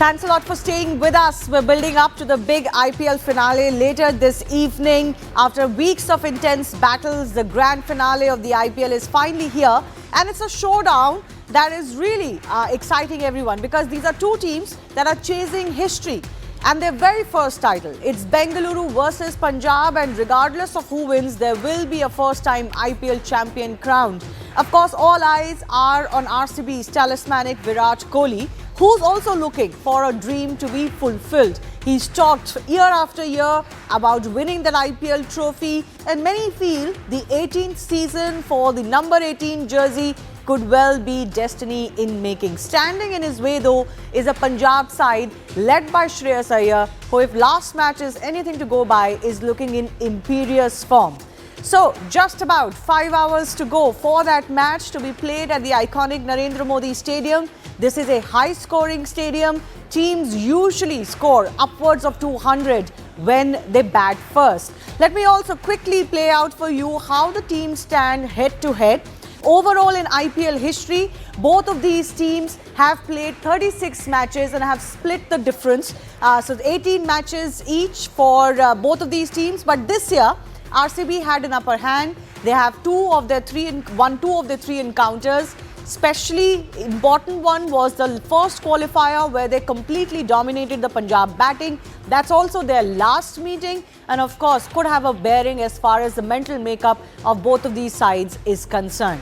Thanks a lot for staying with us. We're building up to the big IPL finale later this evening. After weeks of intense battles, the grand finale of the IPL is finally here. And it's a showdown that is really exciting everyone, because these are two teams that are chasing history and their very first title. It's Bengaluru versus Punjab, and regardless of who wins, there will be a first-time IPL champion crowned. Of course, all eyes are on RCB's talismanic Virat Kohli, who's also looking for a dream to be fulfilled. He's talked year after year about winning that IPL trophy, and many feel the 18th season for the number 18 jersey could well be destiny in making. Standing in his way though is a Punjab side led by Shikhar, who, if last match is anything to go by, is looking in imperious form. So, just about 5 hours to go for that match to be played at the iconic Narendra Modi Stadium. This is a high-scoring stadium. Teams usually score upwards of 200 when they bat first. Let me also quickly play out for you how the teams stand head-to-head. Overall in IPL history, both of these teams have played 36 matches and have split the difference. So 18 matches each for both of these teams. But this year, RCB had an upper hand. They have won two of their three encounters. Especially important one was the first qualifier, where they completely dominated the Punjab batting. That's also their last meeting, and of course could have a bearing as far as the mental makeup of both of these sides is concerned.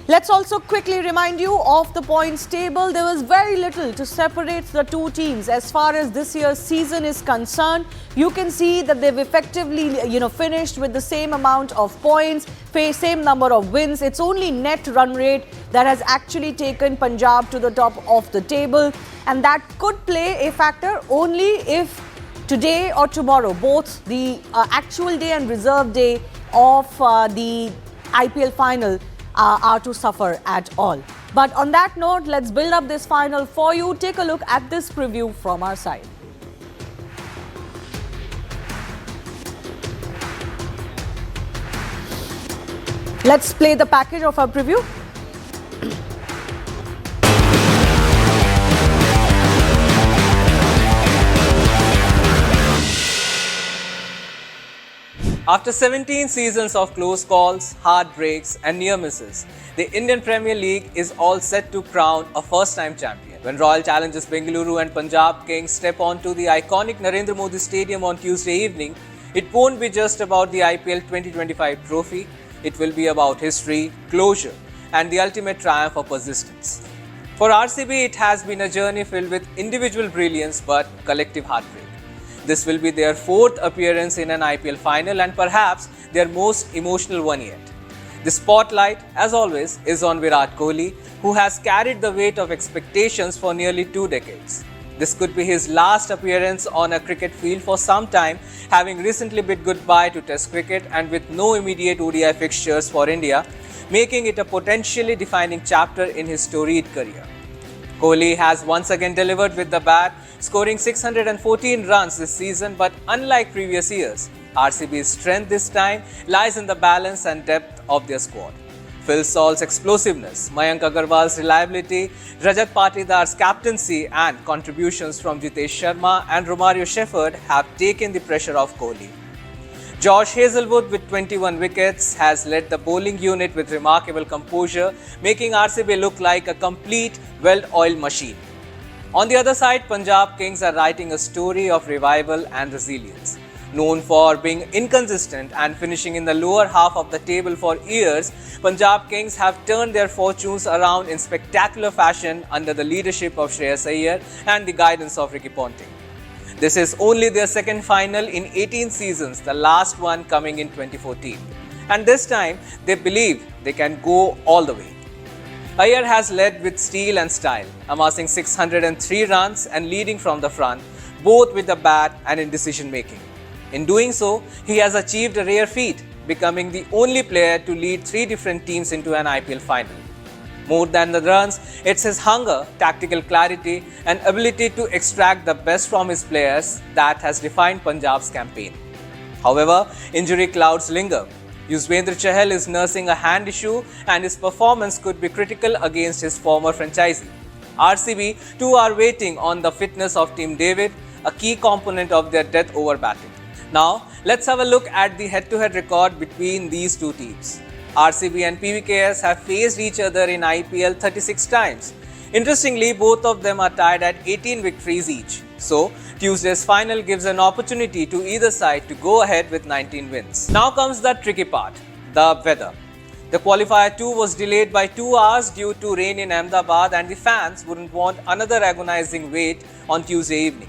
Let's also quickly remind you of the points table. There was very little to separate the two teams as far as this year's season is concerned. You can see that they've effectively, finished with the same amount of points, same number of wins. It's only net run rate that has actually taken Punjab to the top of the table, and that could play a factor only if today or tomorrow, both the actual day and reserve day of the IPL final are to suffer at all. But on that note, let's build up this final for you. Take a look at this preview from our side. Let's play the package of our preview. After 17 seasons of close calls, heartbreaks and near misses, the Indian Premier League is all set to crown a first-time champion. When Royal Challengers Bengaluru and Punjab Kings step onto the iconic Narendra Modi Stadium on Tuesday evening, it won't be just about the IPL 2025 trophy. It will be about history, closure and the ultimate triumph of persistence. For RCB, it has been a journey filled with individual brilliance but collective heartbreak. This will be their fourth appearance in an IPL final and perhaps their most emotional one yet. The spotlight, as always, is on Virat Kohli, who has carried the weight of expectations for nearly 2 decades. This could be his last appearance on a cricket field for some time, having recently bid goodbye to Test cricket and with no immediate ODI fixtures for India, making it a potentially defining chapter in his storied career. Kohli has once again delivered with the bat, scoring 614 runs this season, but unlike previous years, RCB's strength this time lies in the balance and depth of their squad. Phil Salt's explosiveness, Mayank Agarwal's reliability, Rajat Patidar's captaincy and contributions from Jitesh Sharma and Romario Shepherd have taken the pressure off Kohli. Josh Hazlewood with 21 wickets has led the bowling unit with remarkable composure, making RCB look like a complete, well-oiled machine. On the other side, Punjab Kings are writing a story of revival and resilience. Known for being inconsistent and finishing in the lower half of the table for years, Punjab Kings have turned their fortunes around in spectacular fashion under the leadership of Shikhar and the guidance of Ricky Ponting. This is only their second final in 18 seasons, the last one coming in 2014. And this time, they believe they can go all the way. Iyer has led with steel and style, amassing 603 runs and leading from the front, both with the bat and in decision making. In doing so, he has achieved a rare feat, becoming the only player to lead 3 different teams into an IPL final. More than the runs, it's his hunger, tactical clarity and ability to extract the best from his players that has defined Punjab's campaign. However, injury clouds linger. Yuzvendra Chahal is nursing a hand issue and his performance could be critical against his former franchisee. RCB too are waiting on the fitness of Team David, a key component of their death over batting. Now, let's have a look at the head-to-head record between these two teams. RCB and PBKS have faced each other in IPL 36 times. Interestingly, both of them are tied at 18 victories each. So, Tuesday's final gives an opportunity to either side to go ahead with 19 wins. Now comes the tricky part, the weather. The Qualifier 2 was delayed by 2 hours due to rain in Ahmedabad, and the fans wouldn't want another agonizing wait on Tuesday evening.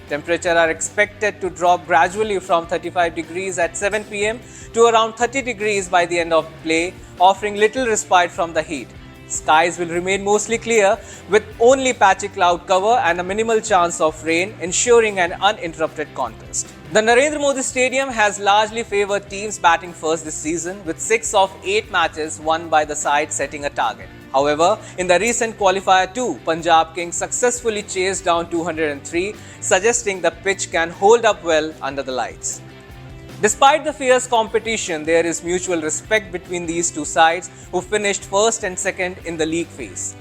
Temperatures are expected to drop gradually from 35 degrees at 7 pm to around 30 degrees by the end of play, offering little respite from the heat. Skies will remain mostly clear with only patchy cloud cover and a minimal chance of rain, ensuring an uninterrupted contest. The Narendra Modi Stadium has largely favoured teams batting first this season, with 6 of 8 matches won by the side setting a target. However, in the recent Qualifier 2, Punjab Kings successfully chased down 203, suggesting the pitch can hold up well under the lights. Despite the fierce competition, there is mutual respect between these two sides, who finished first and second in the league phase.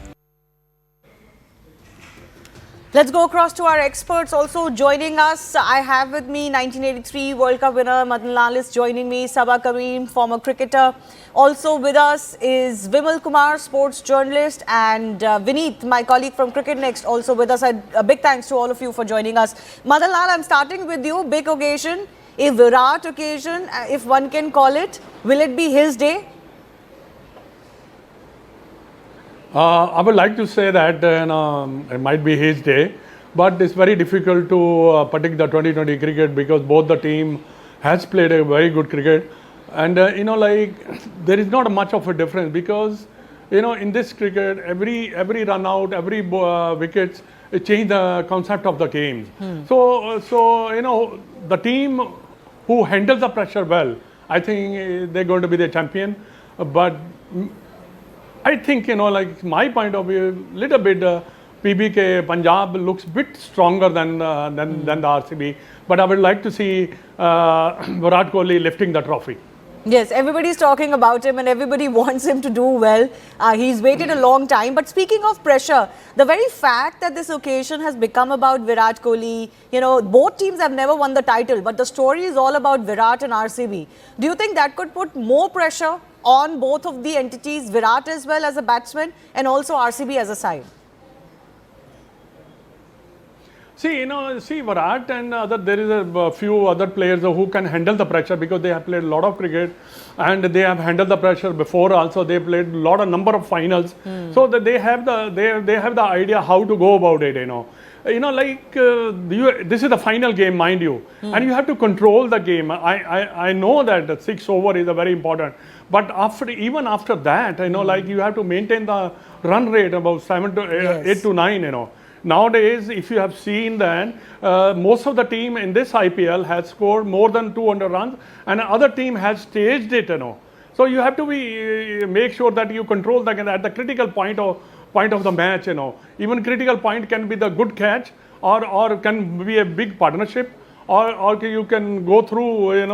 Let's go across to our experts also joining us. I have with me 1983 World Cup winner Madan Lal is joining me, Sabah Kareem, former cricketer. Also with us is Vimal Kumar, sports journalist, and Vineet, my colleague from CricketNext, also with us. A big thanks to all of you for joining us. Madan Lal, I'm starting with you. Big occasion, a Virat occasion, if one can call it. Will it be his day? I would like to say that it might be his day, but it's very difficult to predict the 2020 cricket because both the team has played a very good cricket, and there is not much of a difference because in this cricket every run out, every wickets, it change the concept of the game. So the team who handles the pressure well, I think they're going to be the champion, but I think, my point of view, little bit PBK Punjab looks a bit stronger than the RCB. But I would like to see Virat Kohli lifting the trophy. Yes, everybody's talking about him and everybody wants him to do well. He's waited a long time. But speaking of pressure, the very fact that this occasion has become about Virat Kohli, both teams have never won the title, but the story is all about Virat and RCB. Do you think that could put more pressure on both of the entities, Virat as well as a batsman and also RCB as a side? See, Virat and there is a few other players who can handle the pressure because they have played a lot of cricket and they have handled the pressure before. Also, they played a number of finals, so that they have the idea how to go about it. This is the final game, mind you, and you have to control the game. I know that 6 over is a very important, but even after that, you have to maintain the run rate about 7 to 8 to 9. Nowadays, if you have seen that most of the team in this IPL has scored more than 200 runs, and other team has staged it. So you have to make sure that you control the at the critical point of the match. Even critical point can be the good catch, or can be a big partnership, or you can go through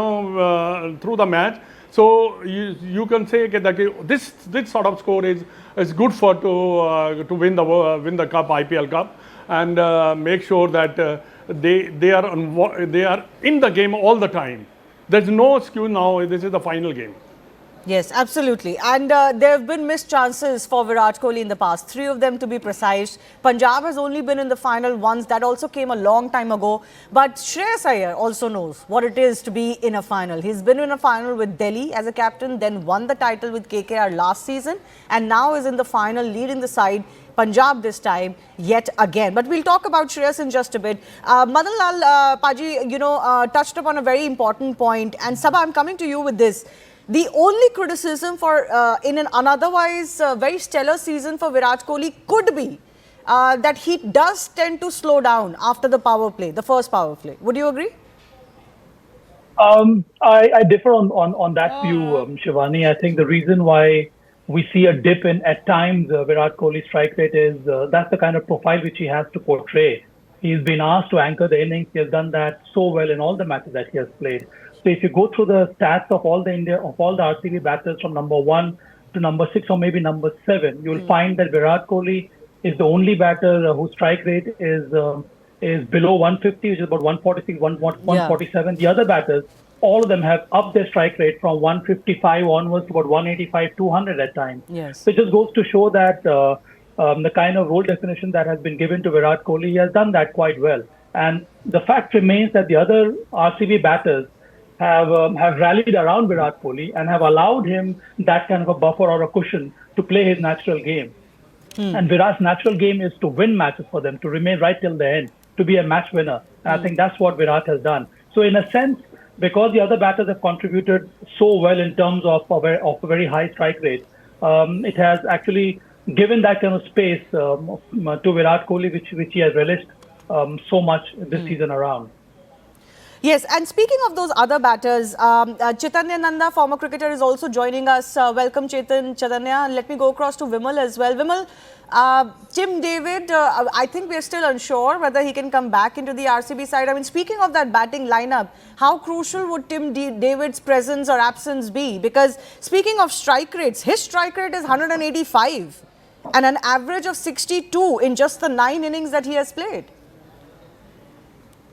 through the match. So you can say that this sort of score is good for to win the cup, IPL Cup, and make sure that they are in the game all the time. There's no excuse now. This is the final game. Yes, absolutely. And there have been missed chances for Virat Kohli in the past, 3 of them to be precise. Punjab has only been in the final once. That also came a long time ago. But Shreyas Iyer also knows what it is to be in a final. He's been in a final with Delhi as a captain, then won the title with KKR last season, and now is in the final leading the side, Punjab this time, yet again. But we'll talk about Shreyas in just a bit. Madan Lal, Paji, touched upon a very important point. And Sabah, I'm coming to you with this. The only criticism for in an otherwise very stellar season for Virat Kohli could be that he does tend to slow down after the power play, the first power play. Would you agree? I differ on that view, Shivani. I think the reason why we see a dip in at times Virat Kohli's strike rate is that's the kind of profile which he has to portray. He's been asked to anchor the innings. He has done that so well in all the matches that he has played. So if you go through the stats of all the RCB batters from number 1 to number 6 or maybe number 7, you'll find that Virat Kohli is the only batter whose strike rate is below 150, which is about 146, 147. The other batters, all of them have upped their strike rate from 155 onwards to about 185, 200 at times. Yes. So it just goes to show that the kind of role definition that has been given to Virat Kohli, he has done that quite well. And the fact remains that the other RCB batters have rallied around Virat Kohli and have allowed him that kind of a buffer or a cushion to play his natural game. And Virat's natural game is to win matches for them, to remain right till the end, to be a match winner. And I think that's what Virat has done. So in a sense, because the other batters have contributed so well in terms of a very high strike rate, it has actually given that kind of space to Virat Kohli, which he has relished so much this season around. Yes, and speaking of those other batters, Chaitanya Nanda, former cricketer, is also joining us. Welcome, Chaitanya. Let me go across to Vimal as well. Vimal, Tim David, I think we're still unsure whether he can come back into the RCB side. I mean, speaking of that batting lineup, how crucial would Tim David's presence or absence be? Because speaking of strike rates, his strike rate is 185 and an average of 62 in just the 9 innings that he has played.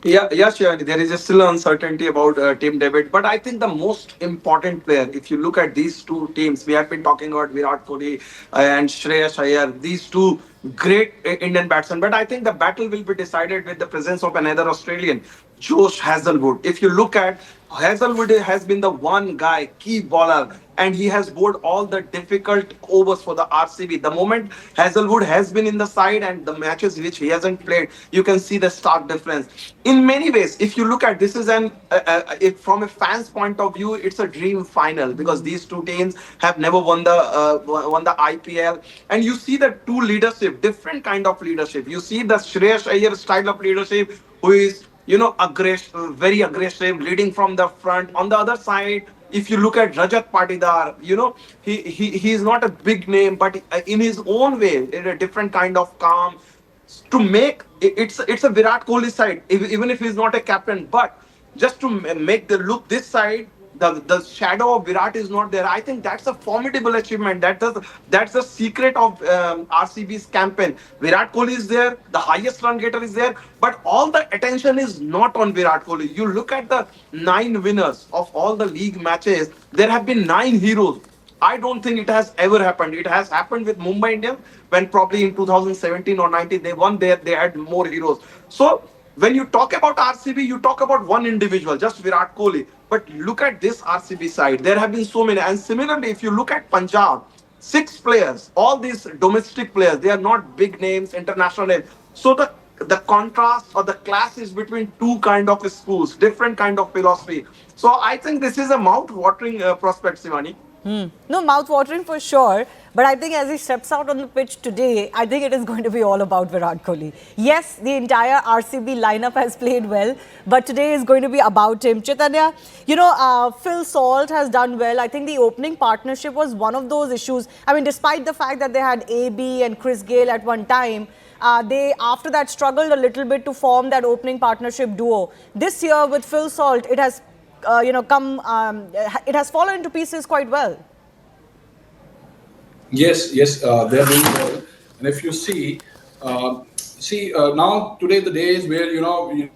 Yeah, Shivani, there is still uncertainty about Team David, but I think the most important player, if you look at these two teams, we have been talking about Virat Kohli and Shreyas Iyer, these two great Indian batsmen, but I think the battle will be decided with the presence of another Australian, Josh Hazlewood. If you look at Hazlewood, has been the one guy, key bowler, and he has bowled all the difficult overs for the RCB. The moment Hazlewood has been in the side and the matches which he hasn't played, you can see the stark difference. In many ways, if you look at this is from a fan's point of view, it's a dream final because these two teams have never won the IPL, and you see the two leadership, different kind of leadership. You see the Shreyas Iyer style of leadership, who is aggressive, very aggressive, leading from the front. On the other side, if you look at Rajat Patidar, he is not a big name, but in his own way, in a different kind of calm. To make it's a Virat Kohli side, even if he's not a captain, but just to make the look this side, the shadow of Virat is not there. I think that's a formidable achievement. That's the secret of RCB's campaign. Virat Kohli is there, the highest run getter is there, but all the attention is not on Virat Kohli. You look at the 9 winners of all the league matches, there have been 9 heroes. I don't think it has ever happened. It has happened with Mumbai Indians when probably in 2017 or 19 they won there, they had more heroes. So when you talk about RCB, you talk about one individual, just Virat Kohli. But look at this RCB side. There have been so many. And similarly, if you look at Punjab, 6 players, all these domestic players, they are not big names, international names. So the contrast or the clash is between two kind of schools, different kind of philosophy. So I think this is a mouth-watering prospect, Shivani. No, mouth-watering for sure. But I think as he steps out on the pitch today, I think it is going to be all about Virat Kohli. Yes, the entire RCB lineup has played well, but today is going to be about him. Chaitanya, Phil Salt has done well. I think the opening partnership was one of those issues. I mean, despite the fact that they had AB and Chris Gayle at one time, they after that struggled a little bit to form that opening partnership duo. This year with Phil Salt, it has it has fallen into pieces quite well. Yes, they're doing well. And if you see, now today the day is where you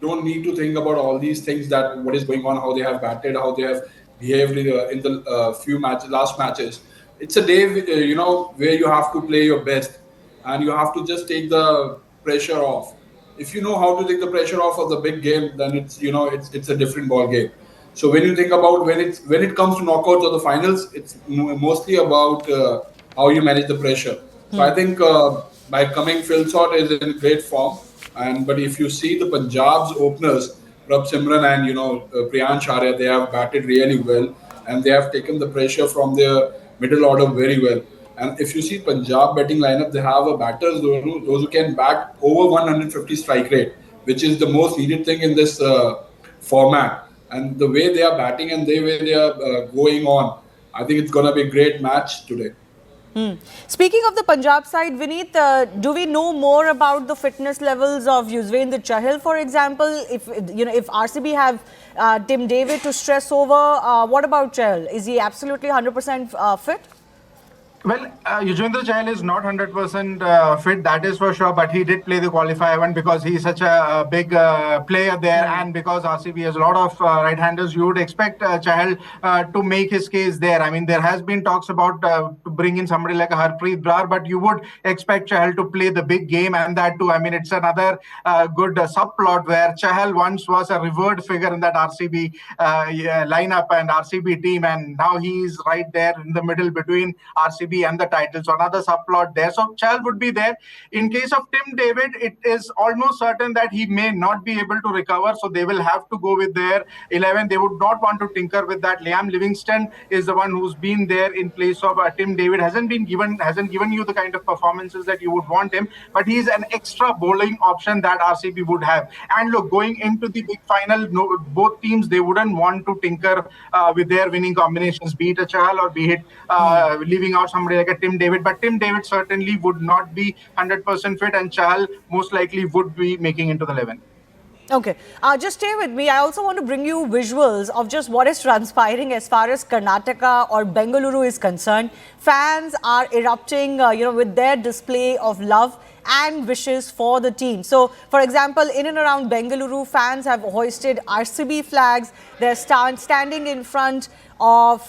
don't need to think about all these things, that what is going on, how they have batted, how they have behaved in the last matches. It's a day where you have to play your best, and you have to just take the pressure off. If you know how to take the pressure off of the big game, then it's a different ball game. So when you think about when it comes to knockouts or the finals, it's mostly about how you manage the pressure. So I think by coming, Phil Salt is in great form. But if you see the Punjab's openers, Prabh Simran and Priyansh Arya, they have batted really well, and they have taken the pressure from their middle order very well. And if you see Punjab batting lineup, they have batters those who can bat over 150 strike rate, which is the most needed thing in this format. And the way they are batting and the way they are going on, I think it's going to be a great match today. Speaking of the Punjab side, Vineet, do we know more about the fitness levels of Yuzvendra Chahal, for example? If RCB have Tim David to stress over, what about Chahal? Is he absolutely 100% fit? Well, Yuzvendra Chahal is not 100% fit, that is for sure, but he did play the qualifier one because he's such a big player there, and because RCB has a lot of right-handers, you would expect Chahal to make his case there. I mean, there has been talks about to bring in somebody like a Harpreet Brar, but you would expect Chahal to play the big game, and that too. I mean, it's another good subplot where Chahal once was a revered figure in that RCB lineup and RCB team, and now he's right there in the middle between RCB and the title. So another subplot there. So Chahal would be there. In case of Tim David, it is almost certain that he may not be able to recover. So they will have to go with their 11. They would not want to tinker with that. Liam Livingston is the one who's been there in place of Tim David. Hasn't given you the kind of performances that you would want him, but he's an extra bowling option that RCB would have. And look, going into the big final, both teams, they wouldn't want to tinker with their winning combinations, be it a Chahal or be it leaving out somebody like a Tim David. But Tim David certainly would not be 100% fit, and Chahal most likely would be making into the 11. Okay, just stay with me. I also want to bring you visuals of just what is transpiring as far as Karnataka or Bengaluru is concerned. Fans are erupting, with their display of love and wishes for the team. So, for example, in and around Bengaluru, fans have hoisted RCB flags. They're standing in front of,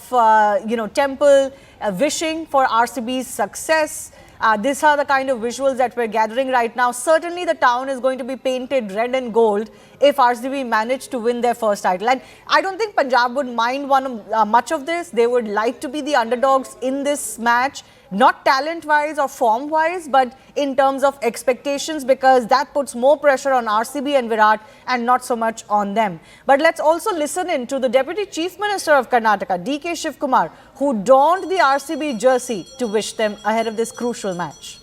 temple, wishing for RCB's success. These are the kind of visuals that we're gathering right now. Certainly, the town is going to be painted red and gold if RCB manage to win their first title. And I don't think Punjab would mind much of this. They would like to be the underdogs in this match, not talent-wise or form-wise, but in terms of expectations, because that puts more pressure on RCB and Virat and not so much on them. But let's also listen in to the Deputy Chief Minister of Karnataka, D.K. Shivkumar, who donned the RCB jersey to wish them ahead of this crucial match.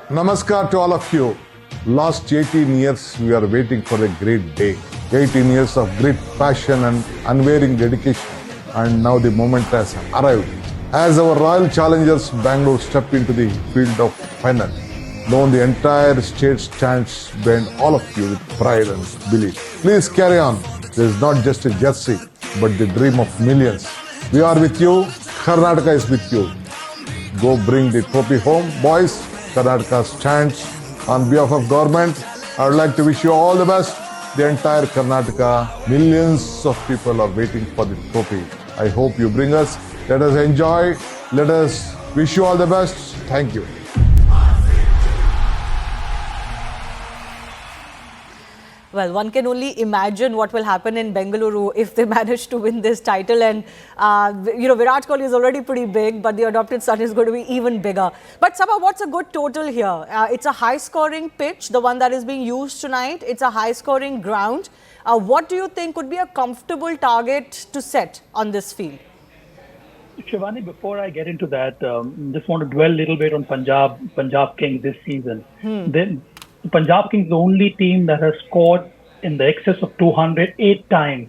Namaskar to all of you. Last 18 years, we are waiting for a great day. 18 years of great passion and unwavering dedication. And now the moment has arrived. As our Royal Challengers Bangalore step into the field of final, now the entire state stands behind all of you with pride and belief. Please carry on. This is not just a jersey, but the dream of millions. We are with you. Karnataka is with you. Go bring the trophy home, boys. Karnataka stands on behalf of government. I would like to wish you all the best. The entire Karnataka, millions of people are waiting for the trophy. I hope you bring us. Let us enjoy. Let us wish you all the best. Thank you. Well, one can only imagine what will happen in Bengaluru if they manage to win this title. And, Virat Kohli is already pretty big, but the adopted son is going to be even bigger. But Sabha, what's a good total here? It's a high-scoring pitch, the one that is being used tonight. It's a high-scoring ground. What do you think would be a comfortable target to set on this field? Shivani, before I get into that, just want to dwell a little bit on Punjab Kings this season. The Punjab Kings is the only team that has scored in the excess of 208 times.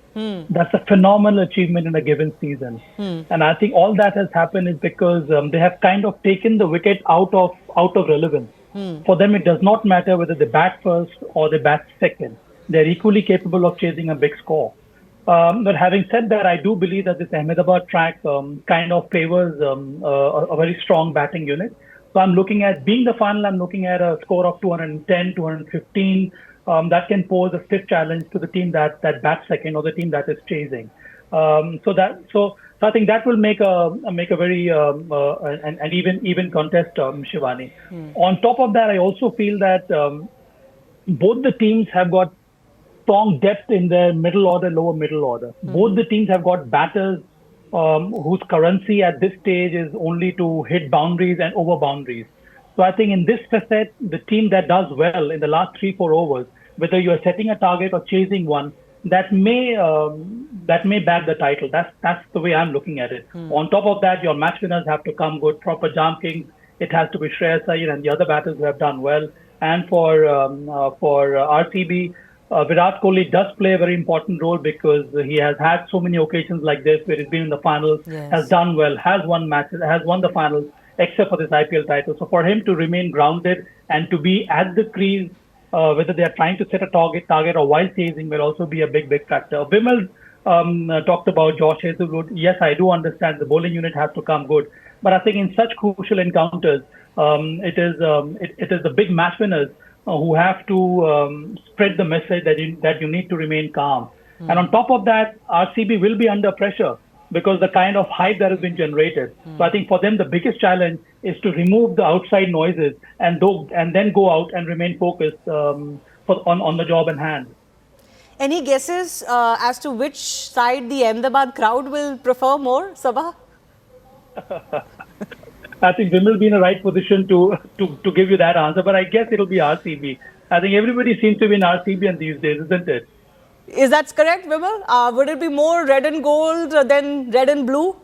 That's a phenomenal achievement in a given season. And I think all that has happened is because they have kind of taken the wicket out of relevance. For them, it does not matter whether they bat first or they bat second. They're equally capable of chasing a big score. But having said that, I do believe that this Ahmedabad track kind of favors a very strong batting unit. So I'm looking at, being the final, I'm looking at a score of 210, 215. That can pose a stiff challenge to the team that bats second or the team that is chasing. So I think that will make a very an even contest, Shivani. On top of that, I also feel that both the teams have got strong depth in their middle order, lower middle order. Both the teams have got batters whose currency at this stage is only to hit boundaries and over boundaries. So I think in this facet, the team that does well in the last 3-4 overs, whether you are setting a target or chasing one, that may bag the title. That's the way I'm looking at it. On top of that, your match winners have to come good, proper jam kings. It has to be Shreyas Iyer and the other batters who have done well. And for RCB, Virat Kohli does play a very important role because he has had so many occasions like this where he's been in the finals, has done well, has won matches, has won the finals, except for this IPL title. So for him to remain grounded and to be at the crease whether they are trying to set a target or while chasing will also be a big factor. Vimal talked about Josh Hazelwood. Yes, I do understand the bowling unit has to come good, but I think in such crucial encounters, it is the big match winners who have to spread the message that you need to remain calm. And on top of that, RCB will be under pressure because the kind of hype that has been generated. So I think for them, the biggest challenge is to remove the outside noises and then go out and remain focused on the job in hand. Any guesses as to which side the Ahmedabad crowd will prefer more, Sabha? I think Vimal will be in the right position to give you that answer, but I guess it'll be RCB. I think everybody seems to be in RCB these days, isn't it? Is that correct, Vimal? Would it be more red and gold than red and blue?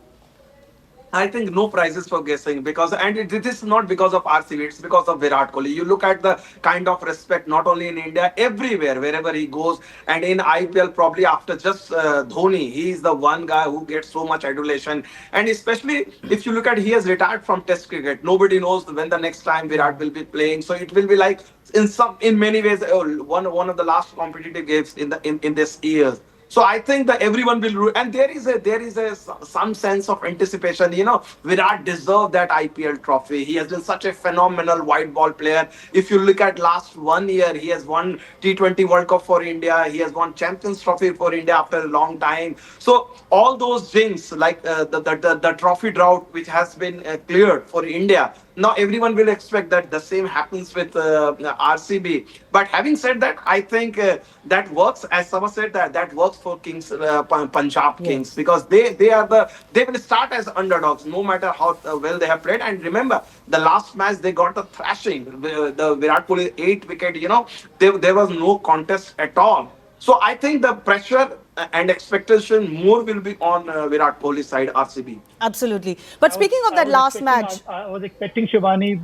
I think no prizes for guessing this is not because of RCB, it's because of Virat Kohli. You look at the kind of respect not only in India, everywhere, wherever he goes, and in IPL probably after just Dhoni, he is the one guy who gets so much adulation. And especially if you look at, he has retired from Test cricket. Nobody knows when the next time Virat will be playing, so it will be like in many ways one of the last competitive games in this year. So I think that everyone will, and there is some sense of anticipation. You know, Virat deserved that IPL trophy. He has been such a phenomenal white ball player. If you look at last 1 year, he has won T20 World Cup for India. He has won Champions Trophy for India after a long time. So all those things, like the trophy drought which has been cleared for India. Now everyone will expect that the same happens with RCB. But having said that, I think that works, as Sabha said, that works for Punjab Kings, because they will start as underdogs no matter how well they have played. And remember, the last match they got a thrashing. The Virat Kohli 8 wicket. You know, there was no contest at all. So I think the pressure and expectation more will be on Virat Kohli's side, RCB. Absolutely. But speaking of that last match, I was expecting Shivani,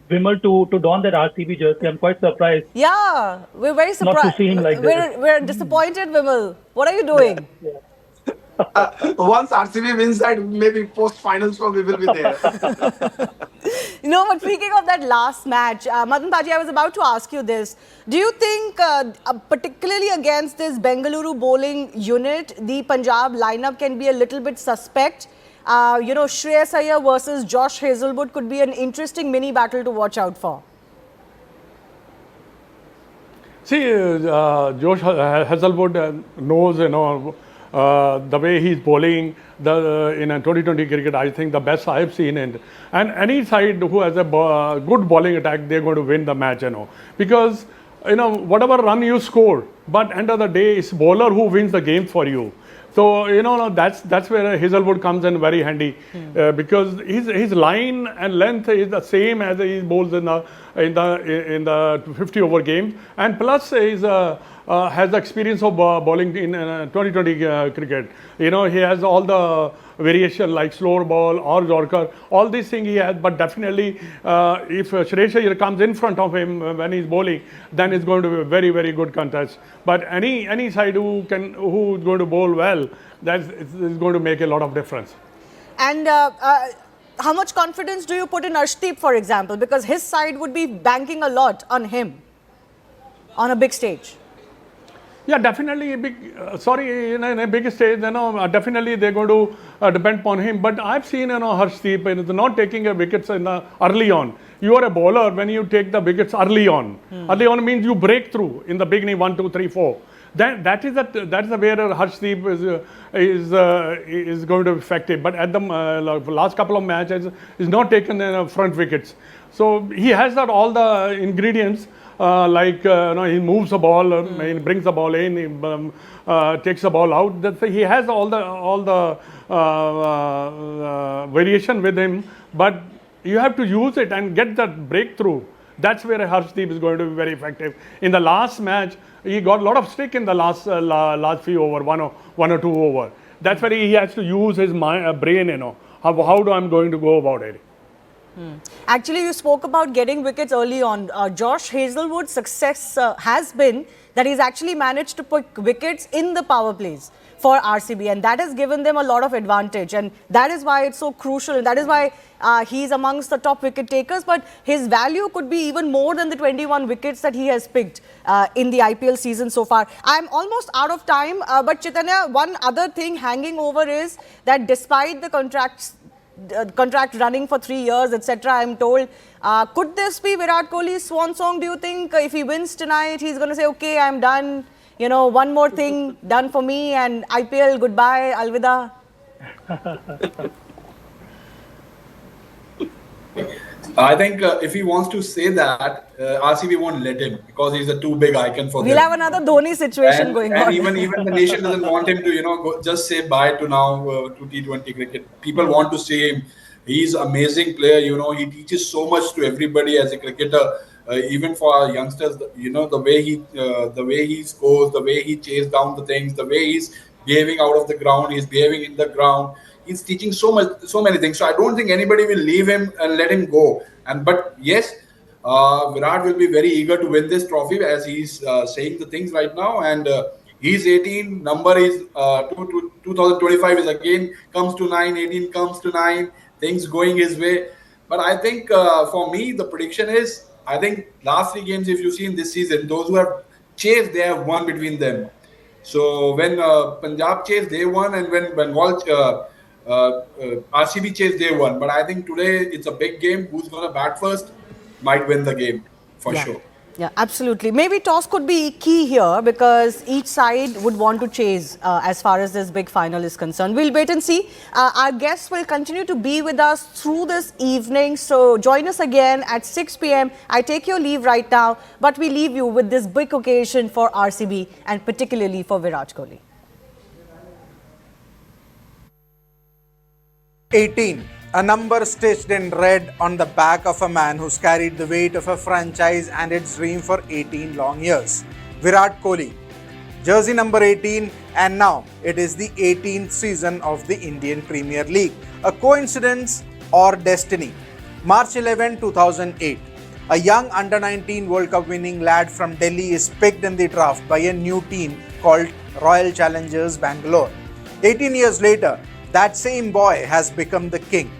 Vimal to don that RCB jersey. I'm quite surprised. yeah, we're very surprised. Not to see him like this. We're disappointed, Vimal. What are you doing? Once RCB wins that, maybe post-finals, we will be there. No, but speaking of that last match, Madan Paji, I was about to ask you this. Do you think, particularly against this Bengaluru bowling unit, the Punjab lineup can be a little bit suspect? You know, Shreyas Iyer versus Josh Hazelwood could be an interesting mini battle to watch out for. See, Josh Hazelwood knows, you know, the way he's bowling in a 2020 cricket, I think the best I've seen. And any side who has a good bowling attack, they're going to win the match, you know. Because, you know, whatever run you score, but end of the day, it's bowler who wins the game for you. So, you know, that's where Hazelwood comes in very handy, because his line and length is the same as he bowls in the 50 over game, and plus he's has the experience of bowling in 2020 cricket. You know, he has all the variation like slower ball or Yorker, all these things he has. But definitely, if Shreyas Iyer comes in front of him when he's bowling, then it's going to be a very good contest. But any side who is going to bowl well, is going to make a lot of difference. And how much confidence do you put in Arshdeep, for example? Because his side would be banking a lot on him on a big stage. Yeah, definitely in a big stage, you know, definitely they're going to depend upon him. But I've seen, you know, Arshdeep is not taking wickets early on. You are a bowler when you take the wickets early on. Early on means you break through in the beginning, 1, 2, 3, 4. That is where Arshdeep is going to be effective. But at the last couple of matches, he's not taken front wickets. So he has got all the ingredients. You know, he moves the ball, he brings the ball in, he takes the ball out. He has all the variation with him, but you have to use it and get that breakthrough. That's where Arshdeep is going to be very effective. In the last match, he got a lot of stick in the last few over, one or two over. That's where he has to use his brain. You know, how do I going to go about it? Actually, you spoke about getting wickets early on. Josh Hazelwood's success has been that he's actually managed to put wickets in the power plays for RCB, and that has given them a lot of advantage, and that is why it's so crucial, and that is why he's amongst the top wicket takers. But his value could be even more than the 21 wickets that he has picked in the IPL season so far. I'm almost out of time, but Chaitanya, one other thing hanging over is that despite the contract running for 3 years, etc., I'm told, could this be Virat Kohli's swan song? Do you think if he wins tonight, he's going to say, okay, I'm done, you know, one more thing done for me, and IPL, goodbye, alvida? I think if he wants to say that, RCB won't let him, because he's a too big icon for them. We'll have another Dhoni situation going on. And even the nation doesn't want him to, you know, just say bye to now to T20 cricket. People want to see him. He's an amazing player. You know, he teaches so much to everybody as a cricketer. Even for our youngsters, you know, the way he scores, the way he chases down the things, the way he's behaving out of the ground, he's behaving in the ground. He's teaching so many things. So I don't think anybody will leave him and let him go. But yes, Virat will be very eager to win this trophy, as he's saying the things right now. And he's 18. Number is 2025 is again comes to 9. 18 comes to 9. Things going his way. But I think for me, the prediction is, I think last 3 games, if you've seen this season, those who have chased, they have won between them. So when Punjab chased, they won, and when Bengal RCB chased, they won. But I think today it's a big game. Who's going to bat first might win the game for sure. Yeah, absolutely. Maybe toss could be key here, because each side would want to chase as far as this big final is concerned. We'll wait and see. Our guests will continue to be with us through this evening. So join us again at 6 p.m. I take your leave right now, but we leave you with this big occasion for RCB and particularly for Virat Kohli. 18, a number stitched in red on the back of a man who's carried the weight of a franchise and its dream for 18 long years. Virat Kohli, jersey number 18, and now it is the 18th season of the Indian Premier League. A coincidence or destiny? March 11, 2008. A young under-19 World Cup winning lad from Delhi is picked in the draft by a new team called Royal Challengers Bangalore. 18 years later, that same boy has become the king.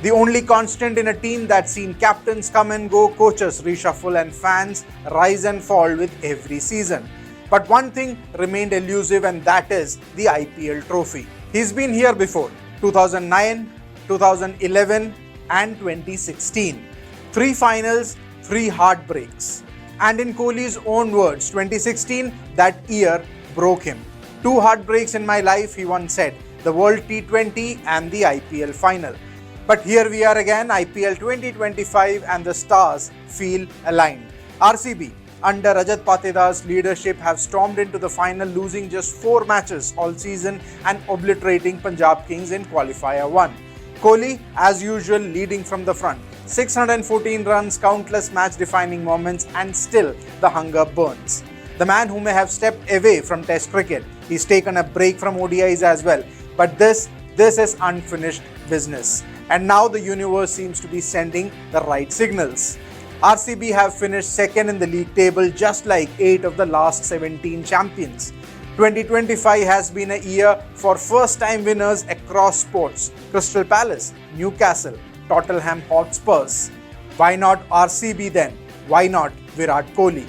The only constant in a team that's seen captains come and go, coaches reshuffle, and fans rise and fall with every season. But one thing remained elusive, and that is the IPL trophy. He's been here before, 2009, 2011 and 2016. 3 finals, 3 heartbreaks. And in Kohli's own words, 2016, that year broke him. 2 heartbreaks in my life, he once said, the World T20 and the IPL final. But here we are again, IPL 2025, and the stars feel aligned. RCB, under Rajat Pateda's leadership, have stormed into the final, losing just 4 matches all season and obliterating Punjab Kings in Qualifier 1. Kohli, as usual, leading from the front. 614 runs, countless match-defining moments, and still the hunger burns. The man who may have stepped away from Test cricket, he's taken a break from ODIs as well. But this is unfinished business. And now the universe seems to be sending the right signals. RCB have finished second in the league table, just like 8 of the last 17 champions. 2025 has been a year for first-time winners across sports. Crystal Palace, Newcastle, Tottenham Hotspurs. Why not RCB then? Why not Virat Kohli?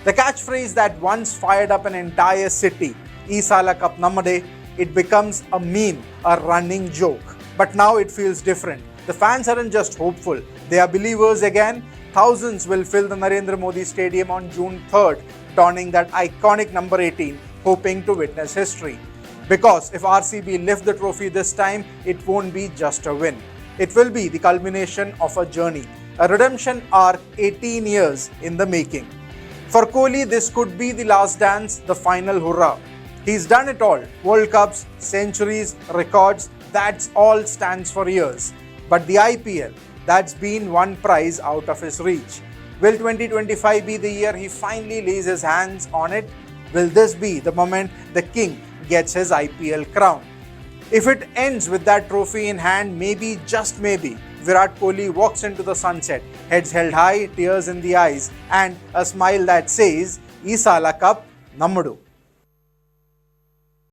The catchphrase that once fired up an entire city, Isala Cup Namade, it becomes a meme, a running joke. But now it feels different. The fans aren't just hopeful, they are believers again. Thousands will fill the Narendra Modi Stadium on June 3rd, donning that iconic number 18, hoping to witness history. Because if RCB lift the trophy this time, it won't be just a win. It will be the culmination of a journey, a redemption arc 18 years in the making. For Kohli, this could be the last dance, the final hurrah. He's done it all. World Cups, centuries, records, that's all stands for years. But the IPL, that's been one prize out of his reach. Will 2025 be the year he finally lays his hands on it? Will this be the moment the king gets his IPL crown? If it ends with that trophy in hand, maybe, just maybe, Virat Kohli walks into the sunset, heads held high, tears in the eyes, and a smile that says, Isala Cup నమ్ముడు.